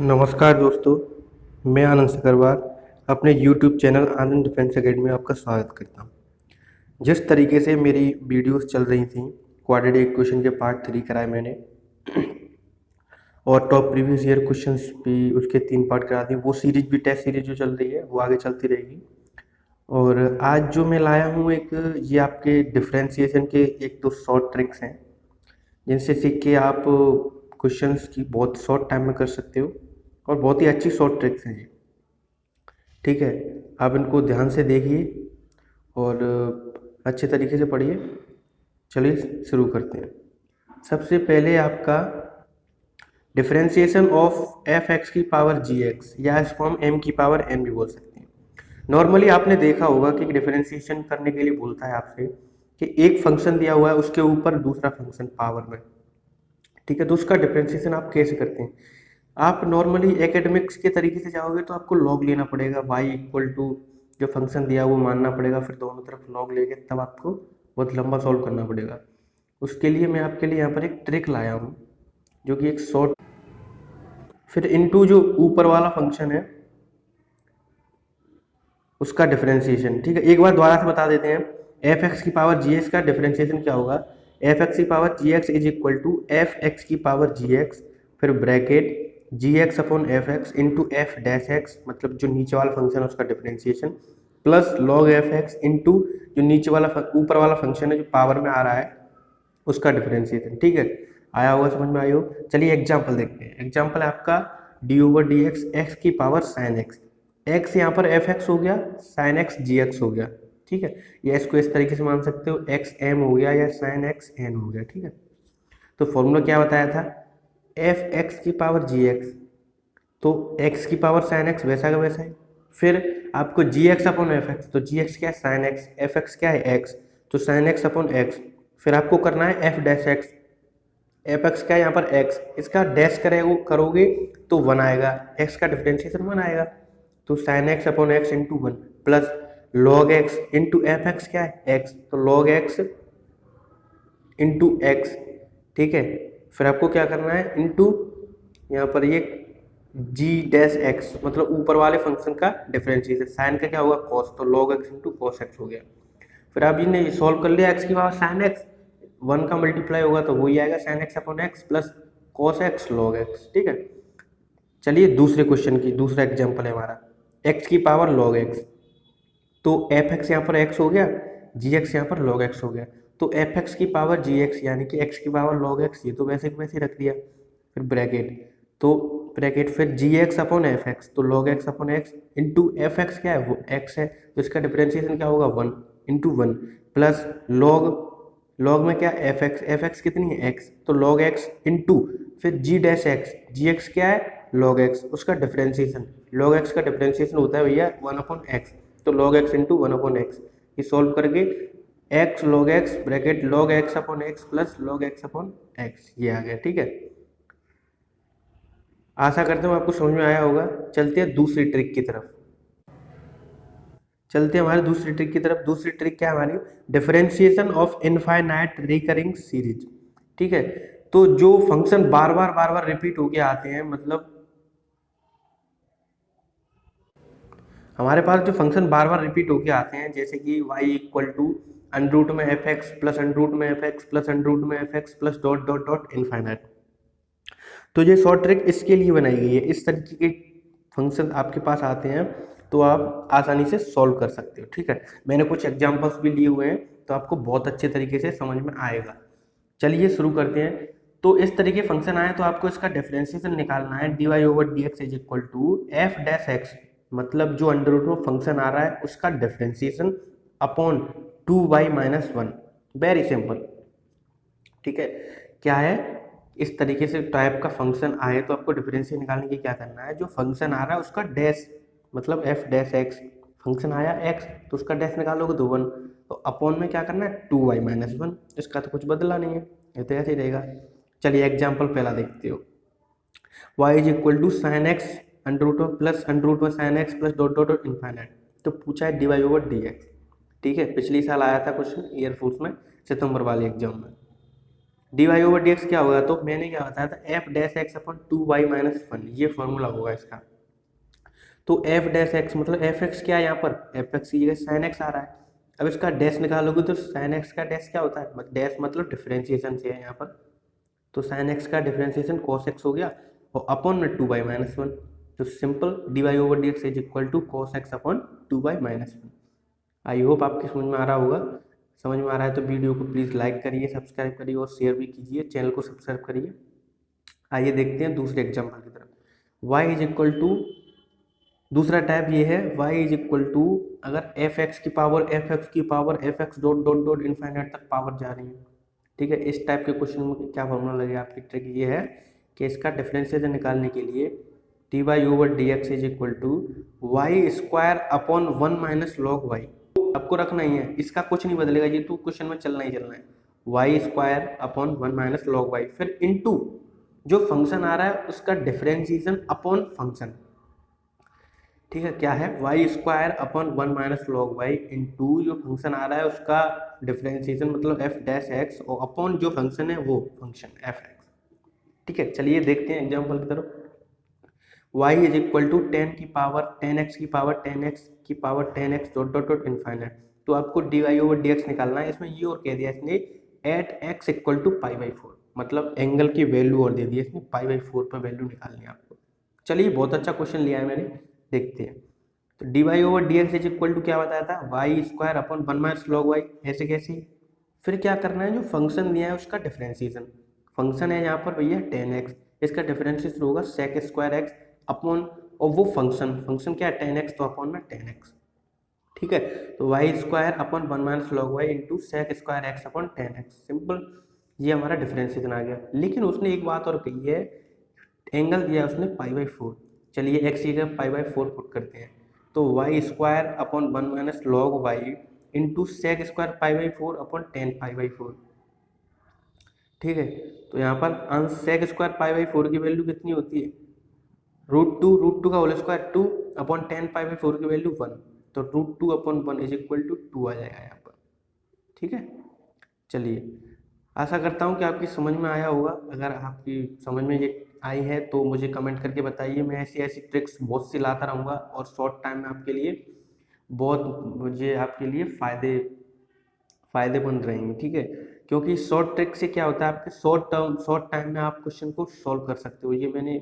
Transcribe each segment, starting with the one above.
नमस्कार दोस्तों, मैं आनंद सिकरवार अपने यूट्यूब चैनल आनंद डिफेंस एकेडमी में आपका स्वागत करता हूं। जिस तरीके से मेरी वीडियोस चल रही थी, क्वाड्रेटिक इक्वेशन के पार्ट 3 कराए मैंने और टॉप प्रीवियस ईयर क्वेश्चंस भी उसके 3 पार्ट करा दिए। वो सीरीज भी, टेस्ट सीरीज जो चल रही है वो आगे चलती रहेगी। और आज जो मैं लाया हूँ ये आपके डिफ्रेंसिएशन के 1-2 शॉर्ट ट्रिक्स हैं, जिनसे सीख के आप क्वेश्चंस की बहुत शॉर्ट टाइम में कर सकते हो और बहुत ही अच्छी शॉर्ट ट्रिक्स हैं ये। ठीक है, आप इनको ध्यान से देखिए और अच्छे तरीके से पढ़िए। चलिए शुरू करते हैं। सबसे पहले आपका डिफरेंशिएशन ऑफ एफ एक्स की पावर जी एक्स, या इसको हम एम की पावर एन भी बोल सकते हैं। नॉर्मली आपने देखा होगा कि डिफरेंशिएशन करने के लिए बोलता है आपसे कि एक फंक्शन दिया हुआ है, उसके ऊपर दूसरा फंक्शन पावर में। ठीक है, तो उसका डिफरेंशिएशन आप कैसे करते हैं? आप नॉर्मली एकेडमिक्स के तरीके से जाओगे तो आपको लॉग लेना पड़ेगा, y इक्वल टू जो फंक्शन दिया वो मानना पड़ेगा, फिर दोनों तरफ लॉग लेके तब आपको बहुत लंबा सॉल्व करना पड़ेगा। उसके लिए मैं आपके लिए यहाँ पर एक ट्रिक लाया हूँ, जो कि एक शॉर्ट, फिर इनटू जो ऊपर वाला फंक्शन है उसका डिफरेंशिएशन। ठीक है, एक बार दोबारा से बता देते हैं। एफ एक्स की पावर जी एक्स का डिफरेंशिएशन क्या होगा? एफ एक्स की power G X is equal to F X की पावर जी एक्स, फिर bracket G X upon F X into F dash X, मतलब जो नीचे वाला फंक्शन है उसका differentiation, plus log F X into जो नीचे वाला ऊपर वाला फंक्शन है जो पावर में आ रहा है उसका डिफरेंशिएशन। ठीक है, आया होगा, समझ में आई हो? चलिए एग्जाम्पल देखते हैं। एग्जाम्पल है आपका D over D x, x की पावर साइन एक्स। एक्स यहाँ पर एफ एक्स हो गया, साइन एक्स जी एक्स हो गया। ठीक है, या इसको इस तरीके से मान सकते हो, एक्स एम हो गया या साइन एक्स एन हो गया। ठीक है, तो फॉर्मूला क्या बताया था? एफ एक्स की पावर जी एक्स, तो एक्स की पावर साइन एक्स वैसा का वैसा है। फिर आपको जी एक्स अपॉन एफ एक्स, तो जी एक्स क्या है? साइन एक्स, एफ एक्स क्या है? एक्स, तो साइन एक्स अपॉन एक्स। फिर आपको करना है F dash x, F x क्या है यहाँ पर? एक्स, इसका डैश करोगे तो 1 आएगा, एक्स का डिफरेंशिएशन 1 आएगा, तो sine x upon x into 1 plus log x into F x क्या है? एक्स, तो लॉग एक्स इंटू एक्स। ठीक है, फिर आपको क्या करना है? इंटू यहाँ पर ये जी डैश एक्स, मतलब ऊपर वाले फंक्शन का डिफरेंशिएशन। साइन का क्या होगा? कॉस, तो log x into cos X हो गया। फिर आप ये सॉल्व कर लिया, एक्स की पावर साइन एक्स, 1 का मल्टीप्लाई होगा तो वही आएगा, sine x upon x plus cos x log x. ठीक है, चलिए दूसरे क्वेश्चन की दूसरा एग्जाम्पल है हमारा, एक्स की पावर लॉग एक्स, तो एफ एक्स यहाँ पर एक्स हो गया, जी एक्स यहाँ पर लॉग एक्स हो गया, तो एफ एक्स की पावर जी एक्स यानी कि एक्स की पावर लॉग एक्स, ये तो वैसे वैसे रख दिया। फिर ब्रैकेट, तो ब्रैकेट फिर जी एक्स अपॉन एफ एक्स, तो log x upon x into F x क्या है? वो एक्स है, तो इसका डिफरेंशिएशन क्या होगा? 1 इंटू 1 प्लस लॉग में क्या? एफ एक्स कितनी है? एक्स, तो लॉग एक्स इंटू फिर जी डैश एक्स, जी एक्स क्या है? लॉग एक्स, उसका डिफरेंशिएशन, लॉग एक्स का डिफरेंशिएशन होता है भैया 1 अपॉन एक्स, तो log x into 1 upon x. ये सॉल्व करके x log x bracket log x upon x plus log x upon x, ये आ गया। ठीक है, आशा करता हूँ आपको समझ में आया होगा। चलते हैं दूसरी ट्रिक की तरफ। चलते हैं हमारी दूसरी ट्रिक की तरफ। दूसरी ट्रिक क्या है हमारी? Differentiation of infinite recurring series. ठीक है, तो जो फंक्शन बार बार रिपीट होके आते हैं, मतलब हमारे पास जो फंक्शन बार बार रिपीट होके आते हैं, जैसे कि y equal to under root में F X plus under root में F X plus under root में F X plus dot dot dot infinite, तो ये शॉर्ट ट्रिक इसके लिए बनाई गई है। इस तरीके के फंक्शन आपके पास आते हैं तो आप आसानी से सॉल्व कर सकते हो। ठीक है, मैंने कुछ एग्जांपल्स भी लिए हुए हैं तो आपको बहुत अच्छे तरीके से समझ में आएगा। चलिए शुरू करते हैं। तो इस तरीके फंक्शन आए तो आपको इसका डिफरेंशिएशन निकालना है। D Y over D X is equal to F dash X, मतलब जो अंडर रूट में फंक्शन आ रहा है उसका differentiation upon 2y minus 1। Very simple. ठीक है, क्या है? इस तरीके से टाइप का फंक्शन आए तो आपको डिफरेंशियल निकालने के क्या करना है? जो फंक्शन आ रहा है उसका डैश, मतलब एफ डैश एक्स, फंक्शन आया एक्स तो उसका डैश निकालोगे तो 1, तो अपॉन में क्या करना है? 2y minus 1। इसका तो कुछ बदला नहीं है, ये तो ऐसे ही रहेगा। चलिए एग्जाम्पल पहला देखते हो। y is equal to sine X under root plus under root में sine X plus dot dot dot infinite, तो पूछा है D Y over D X. ठीक है, पिछली साल आया था क्वेश्चन एयरफोर्स में, सितंबर वाले एग्जाम में। D Y over D X क्या होगा, तो मैंने क्या बताया था, F dash x upon 2y-1, ये फॉर्मूला होगा इसका। तो एफ डैश एक्स मतलब एफ एक्स क्या है यहाँ पर, एफ एक्स की जगह साइन एक्स आ रहा है। अब इसका डैश निकालोगे तो साइन एक्स का डैश क्या होता है, डैश मतलब डिफरेंशिएशन से है यहाँ पर। तो साइन एक्स का डिफरेंशिएशन कॉस एक्स हो गया और अपॉन में 2y-1। तो simple D Y over D X is equal to cos X upon 2y-1। I hope आपकी समझ में आ रहा होगा। समझ में आ रहा है तो वीडियो को प्लीज़ लाइक करिए, सब्सक्राइब करिए और शेयर भी कीजिए, चैनल को सब्सक्राइब करिए। आइए देखते हैं दूसरे एग्जाम्पल की तरफ। y इज इक्वल टू, दूसरा टाइप ये है, y इज इक्वल टू, अगर एफ एक्स की power F x dot dot dot infinite तक पावर जा रही है, ठीक है। इस टाइप के क्वेश्चन में क्या फॉर्मूला लगेगा, आपकी ट्रिक ये है कि इसका डिफरेंशिएशन निकालने के लिए D Y over D X is equal to Y square upon 1 - log y आपको रखना ही है, इसका कुछ नहीं बदलेगा, ये तो क्वेश्चन में चलना ही चलना है। Y square upon 1 - log y फिर इनटू जो फंक्शन आ रहा है उसका डिफरेंशिएशन अपॉन फंक्शन, ठीक है। क्या है, Y square upon 1 - log y into जो फंक्शन आ रहा है उसका डिफरेंशिएशन मतलब एफ डैश एक्स और अपॉन जो फंक्शन है वो फंक्शन एफ एक्स, ठीक है। चलिए देखते हैं एग्जाम्पल की तरफ। y इज इक्वल टू 10 की पावर 10x की पावर 10x की power 10x dot dot dot infinite. तो आपको D Y over D X निकालना है। इसमें ये और कह दिया इसने एट x इक्वल टू π/4, मतलब एंगल की वैल्यू और दे दी इसने, π/4 पर वैल्यू निकालनी है आपको। चलिए बहुत अच्छा क्वेश्चन लिया है मैंने, देखते हैं। तो D Y over D X is equal to क्या बताया था, Y square upon 1 - log y, ऐसे कैसे। फिर क्या करना है, जो फंक्शन दिया है उसका डिफरेंशिएशन, फंक्शन है यहाँ पर भैया 10x, इसका डिफरेंशिएशन होगा sec स्क्वायर एक्स अपॉन, और वो फंक्शन क्या है 10x, तो अपॉन में 10x, ठीक है। तो Y square upon 1 - log y into sec square X upon 10x, simple, ये हमारा डिफरेंशिएशन आ गया। लेकिन उसने एक बात और कही है, एंगल दिया उसने π/4, चलिए एक्स की जगह π/4 पुट करते हैं। तो Y square upon 1 - log y into sec square π/4 upon 10 π/4, ठीक है। तो यहाँ पर अंश सेक स्क्वायर π/4 की वैल्यू कितनी होती है, √2 का होल स्क्वायर 2 अपॉन 10 π/4 की वैल्यू 1, तो √2 अपॉन 1 इज इक्वल टू 2 आ जाएगा यहाँ पर, ठीक है। चलिए आशा करता हूँ कि आपकी समझ में आया होगा। अगर आपकी समझ में ये आई है तो मुझे कमेंट करके बताइए, मैं ऐसी ऐसी ट्रिक्स बहुत सी लाता रहूँगा और शॉर्ट टाइम में आपके लिए बहुत, मुझे आपके लिए फ़ायदेमंद रहेंगे, ठीक है। क्योंकि शॉर्ट ट्रिक से क्या होता है, आपके शॉर्ट टाइम में आप क्वेश्चन को सॉल्व कर सकते हो। ये मैंने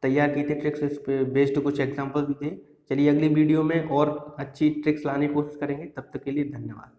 तैयार की थी ट्रिक्स, इस पे बेस्ड कुछ एग्जांपल भी थे। चलिए अगली वीडियो में और अच्छी ट्रिक्स लाने की कोशिश करेंगे, तब तक के लिए धन्यवाद।